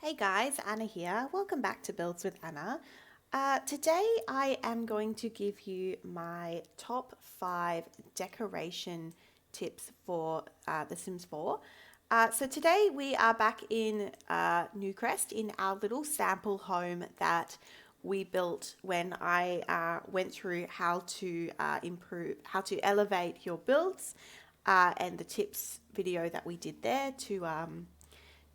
Hey guys, Anna here. Welcome back to Builds with Anna. Today I am going to give you my top 5 decoration tips for The Sims 4. So today we are back in Newcrest in our little sample home that we built when I went through how to how to elevate your builds and the tips video that we did there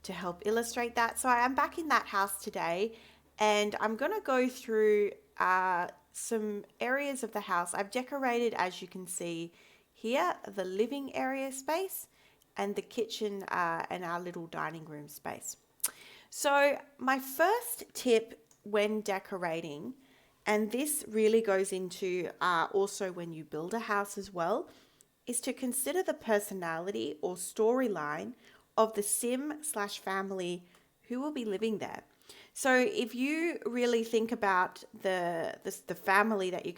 to help illustrate that. So I am back in that house today and I'm going to go through some areas of the house. I've decorated, as you can see here, the living area space and the kitchen and our little dining room space. So my first tip when decorating, and this really goes into also when you build a house as well, is to consider the personality or storyline of the sim/family who will be living there. So if you really think about the family that you're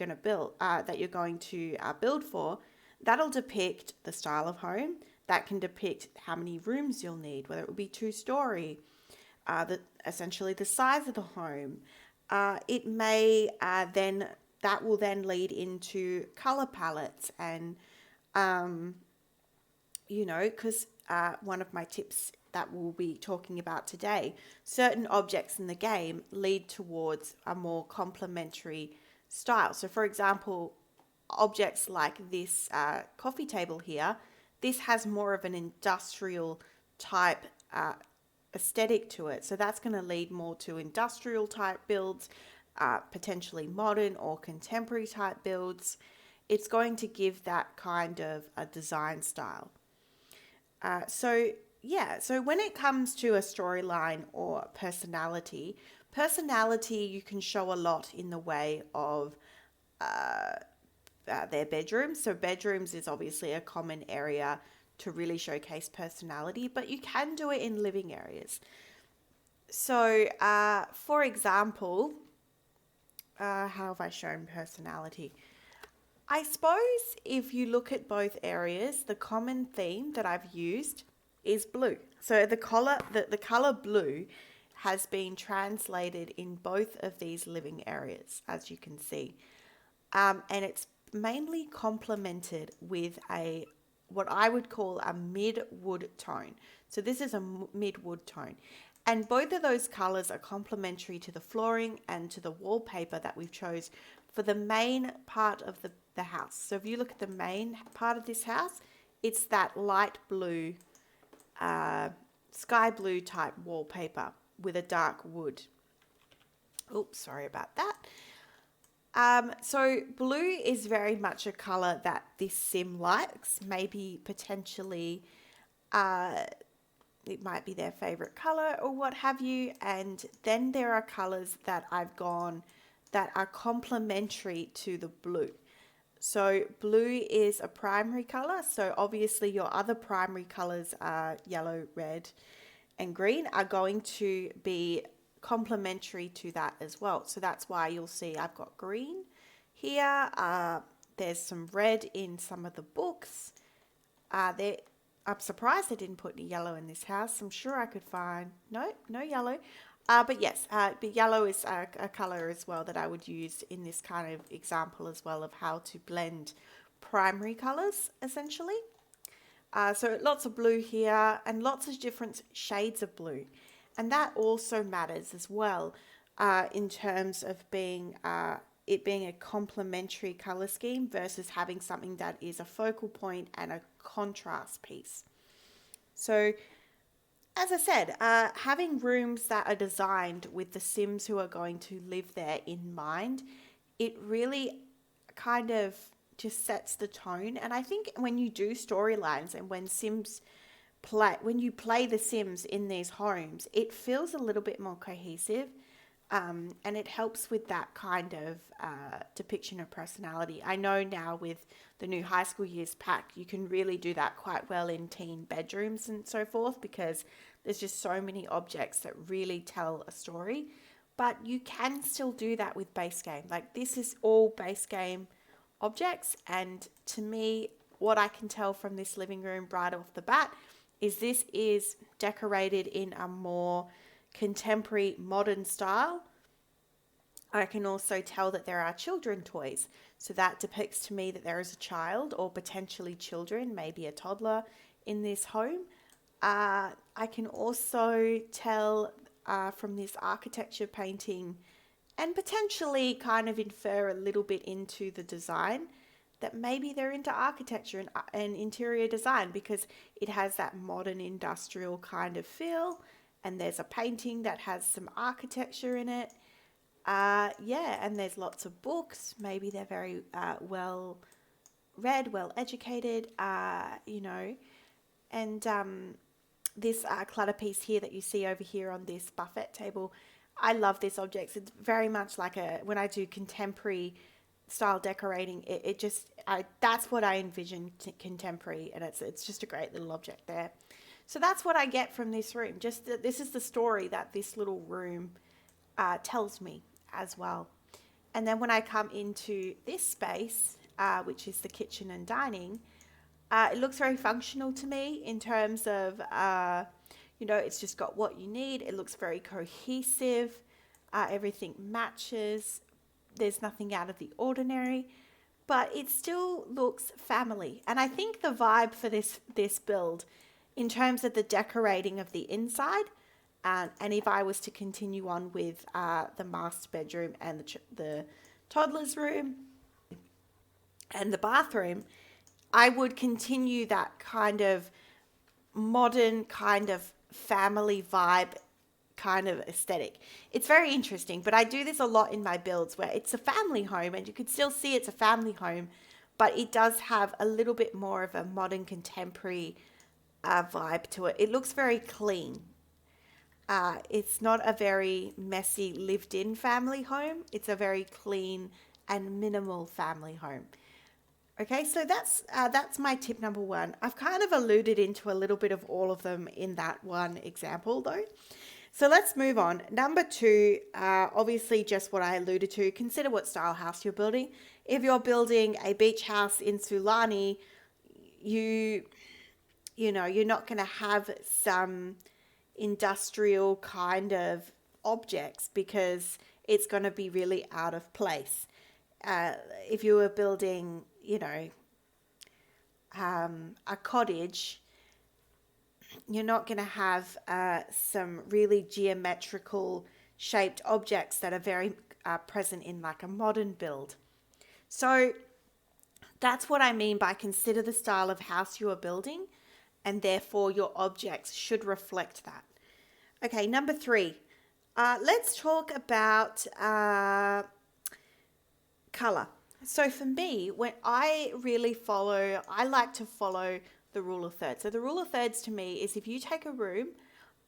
going to build for, that'll depict the style of home. That can depict how many rooms you'll need, whether it will be 2-story, essentially the size of the home. It may then that will then lead into color palettes and because one of my tips that we'll be talking about today, certain objects in the game lead towards a more complementary style. So, for example, objects like this coffee table here, this has more of an industrial type aesthetic to it. So that's going to lead more to industrial type builds, potentially modern or contemporary type builds. It's going to give that kind of a design style. So when it comes to a storyline or personality, you can show a lot in the way of their bedrooms. So bedrooms is obviously a common area to really showcase personality, but you can do it in living areas. So, for example, how have I shown personality? I suppose if you look at both areas, the common theme that I've used is blue. So the color blue has been translated in both of these living areas, as you can see, and it's mainly complemented with what I would call a mid-wood tone. So this is a mid-wood tone. And both of those colors are complementary to the flooring and to the wallpaper that we've chose for the main part of the house. So if you look at the main part of this house, it's that light blue, sky blue type wallpaper with a dark wood. Oops, sorry about that. So blue is very much a color that this sim likes, maybe potentially it might be their favorite color or what have you. And then there are colors that I've gone that are complementary to the blue. So blue is a primary color. So obviously your other primary colors are yellow, red, and green are going to be complementary to that as well. So that's why you'll see I've got green here. There's some red in some of the books. I'm surprised I didn't put any yellow in this house. I'm sure I could find no yellow. But yes, but yellow is a color as well that I would use in this kind of example as well of how to blend primary colors essentially. So lots of blue here and lots of different shades of blue. And that also matters as well in terms of it being a complementary color scheme versus having something that is a focal point and a contrast piece. So as I said, having rooms that are designed with the Sims who are going to live there in mind, it really kind of just sets the tone. And I think when you do storylines and when you play the Sims in these homes, it feels a little bit more cohesive. And it helps with that kind of depiction of personality. I know now with the new high school years pack, you can really do that quite well in teen bedrooms and so forth because there's just so many objects that really tell a story. But you can still do that with base game. Like this is all base game objects. And to me, what I can tell from this living room right off the bat is this is decorated in a more contemporary modern style. I can also tell that there are children toys. So that depicts to me that there is a child or potentially children, maybe a toddler in this home. I can also tell from this architecture painting and potentially kind of infer a little bit into the design that maybe they're into architecture and interior design, because it has that modern industrial kind of feel, and there's a painting that has some architecture in it. Yeah, and there's lots of books. Maybe they're very well read, well educated, and this clutter piece here that you see over here on this buffet table. I love this object. It's very much like when I do contemporary style decorating, that's what I envision contemporary, and it's just a great little object there. So that's what I get from this room. This is the story that this little room tells me as well. And then when I come into this space, which is the kitchen and dining, it looks very functional to me in terms of, it's just got what you need. It looks very cohesive. Everything matches. There's nothing out of the ordinary, but it still looks family. And I think the vibe for this build, in terms of the decorating of the inside, and if I was to continue on with the master bedroom and the toddler's room and the bathroom, I would continue that kind of modern kind of family vibe kind of aesthetic. It's very interesting, but I do this a lot in my builds where it's a family home and you could still see it's a family home, but it does have a little bit more of a modern contemporary vibe to it. It looks very clean. It's not a very messy lived-in family home. It's a very clean and minimal family home. Okay, so that's my tip number one. I've kind of alluded into a little bit of all of them in that one example though. So let's move on. Number two, obviously just what I alluded to. Consider what style house you're building. If you're building a beach house in Sulani, you're not going to have some industrial kind of objects because it's going to be really out of place. If you were building, a cottage, you're not going to have some really geometrical shaped objects that are very present in like a modern build. So that's what I mean by consider the style of house you are building, and therefore your objects should reflect that. Okay, number three, let's talk about color. So for me, when I like to follow the rule of thirds. So the rule of thirds to me is if you take a room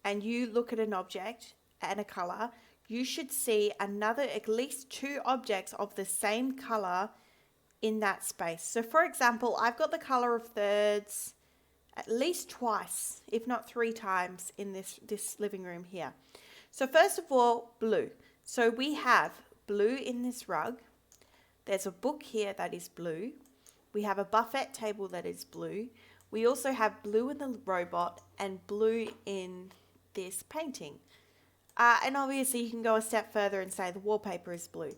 and you look at an object and a color, you should see at least two objects of the same color in that space. So for example, I've got the color of thirds at least twice, if not three times in this living room here. So first of all, blue. So we have blue in this rug. There's a book here that is blue. We have a buffet table that is blue. We also have blue in the robot and blue in this painting. And obviously you can go a step further and say the wallpaper is blue.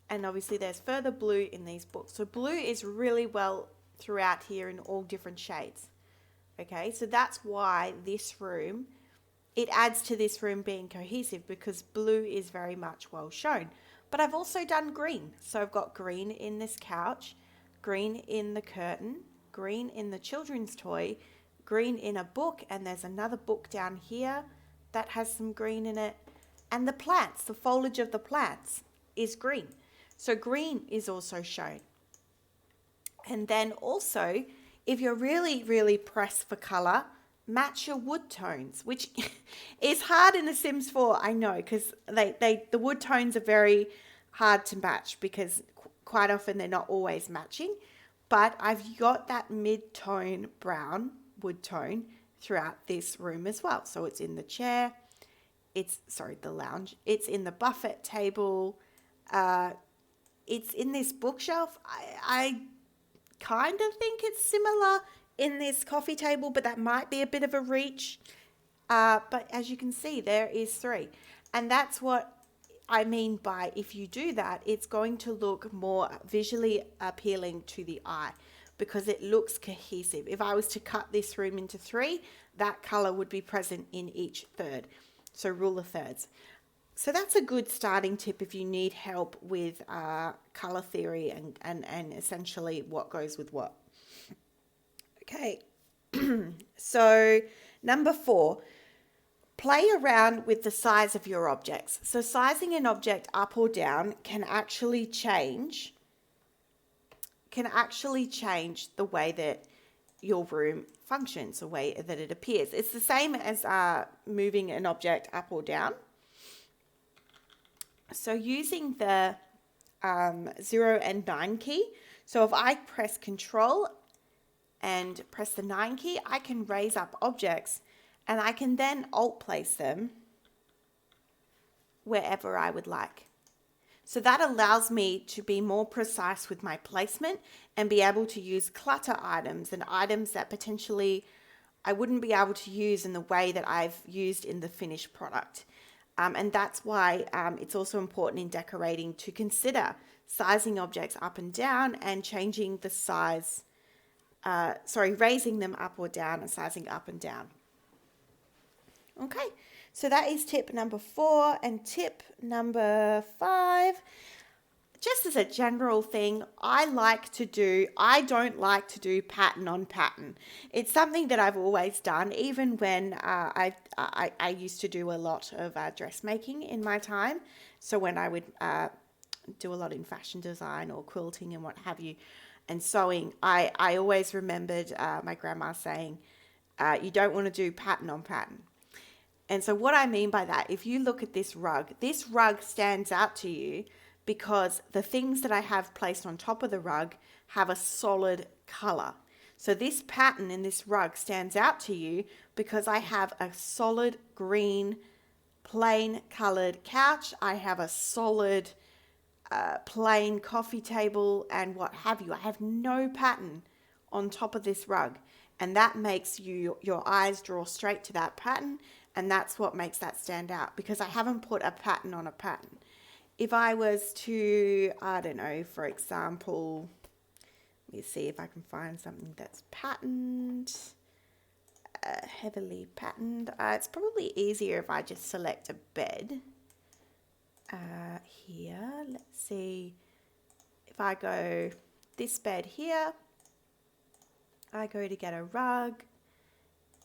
And obviously there's further blue in these books. So blue is really well throughout here in all different shades. Okay, so that's why this room, it adds to this room being cohesive because blue is very much well shown. But I've also done green. So I've got green in this couch, green in the curtain, green in the children's toy, green in a book, and there's another book down here that has some green in it. And the plants, the foliage of the plants is green. So green is also shown. And then also, if you're really, really pressed for color, match your wood tones, which is hard in The Sims 4, I know, because the wood tones are very hard to match because quite often they're not always matching. But I've got that mid-tone brown wood tone throughout this room as well. So it's in the chair, the lounge, it's in the buffet table, it's in this bookshelf. I kind of think it's similar in this coffee table, but that might be a bit of a reach. but as you can see, there is 3. And that's what I mean by if you do that, it's going to look more visually appealing to the eye because it looks cohesive. If I was to cut this room into 3, that color would be present in each third. So rule of thirds. So that's a good starting tip if you need help with color theory and essentially what goes with what. Okay, so number 4, play around with the size of your objects. So sizing an object up or down can actually change the way that your room functions, the way that it appears. It's the same as moving an object up or down. So using the 0 and 9 key, so if I press Control and press the 9 key, I can raise up objects and I can then alt place them wherever I would like. So that allows me to be more precise with my placement and be able to use clutter items and items that potentially I wouldn't be able to use in the way that I've used in the finished product. And that's why it's also important in decorating to consider sizing objects up and down and changing the size, raising them up or down and sizing up and down. Okay, so that is tip number 4. And tip number 5, just as a general thing, I don't like to do pattern on pattern. It's something that I've always done, even when I used to do a lot of dressmaking in my time. So when I would do a lot in fashion design or quilting and what have you, and sewing, I always remembered my grandma saying, you don't want to do pattern on pattern. And so what I mean by that, if you look at this rug stands out to you because the things that I have placed on top of the rug have a solid color. So this pattern in this rug stands out to you because I have a solid green, plain colored couch. I have a solid plain coffee table and what have you. I have no pattern on top of this rug, and that makes your eyes draw straight to that pattern, and that's what makes that stand out because I haven't put a pattern on a pattern. If I was to, I don't know, for example, let me see if I can find something that's patterned, heavily patterned. It's probably easier if I just select a bed. Here, let's see, if I go this bed here, I go to get a rug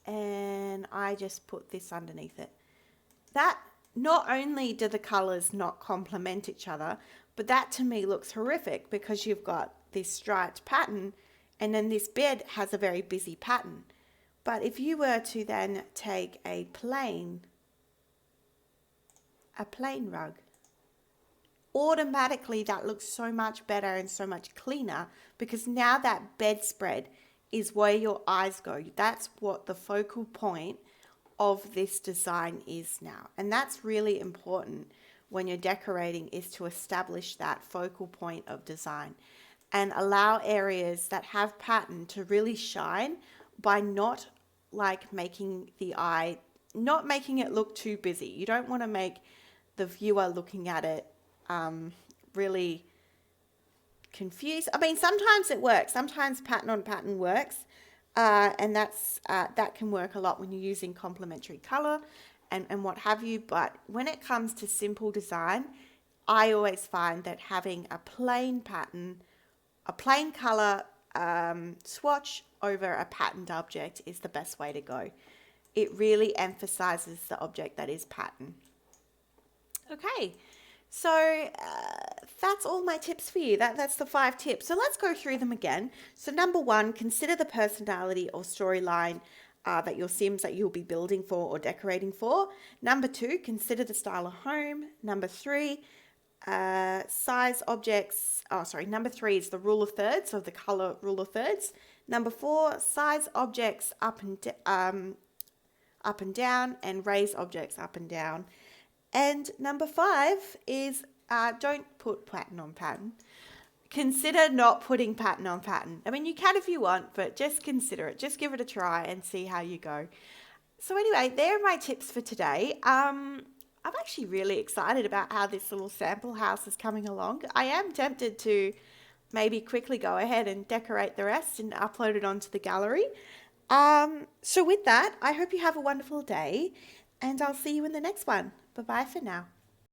and I just put this underneath it. That, not only do the colors not complement each other, but that to me looks horrific because you've got this striped pattern and then this bed has a very busy pattern. But if you were to then take a plain rug, automatically that looks so much better and so much cleaner because now that bedspread is where your eyes go. That's what the focal point of this design is now. And that's really important when you're decorating, is to establish that focal point of design and allow areas that have pattern to really shine by not making it look too busy. You don't want to make the viewer looking at it really confused. I mean, sometimes it works. Sometimes pattern on pattern works. And that can work a lot when you're using complementary color and what have you. But when it comes to simple design, I always find that having a plain pattern, a plain color swatch over a patterned object is the best way to go. It really emphasizes the object that is pattern. Okay. So that's all my tips for you. That's the 5 tips. So let's go through them again. So number 1, consider the personality or storyline that your Sims that you'll be building for or decorating for. Number 2, consider the style of home. Number 3, size objects. Number 3 is the rule of thirds, so the color rule of thirds. Number 4, size objects up and down and raise objects up and down. And number 5 is don't put pattern on pattern. Consider not putting pattern on pattern. I mean, you can if you want, but just consider it. Just give it a try and see how you go. So anyway, there are my tips for today. I'm actually really excited about how this little sample house is coming along. I am tempted to maybe quickly go ahead and decorate the rest and upload it onto the gallery. So with that, I hope you have a wonderful day and I'll see you in the next one. Bye bye for now.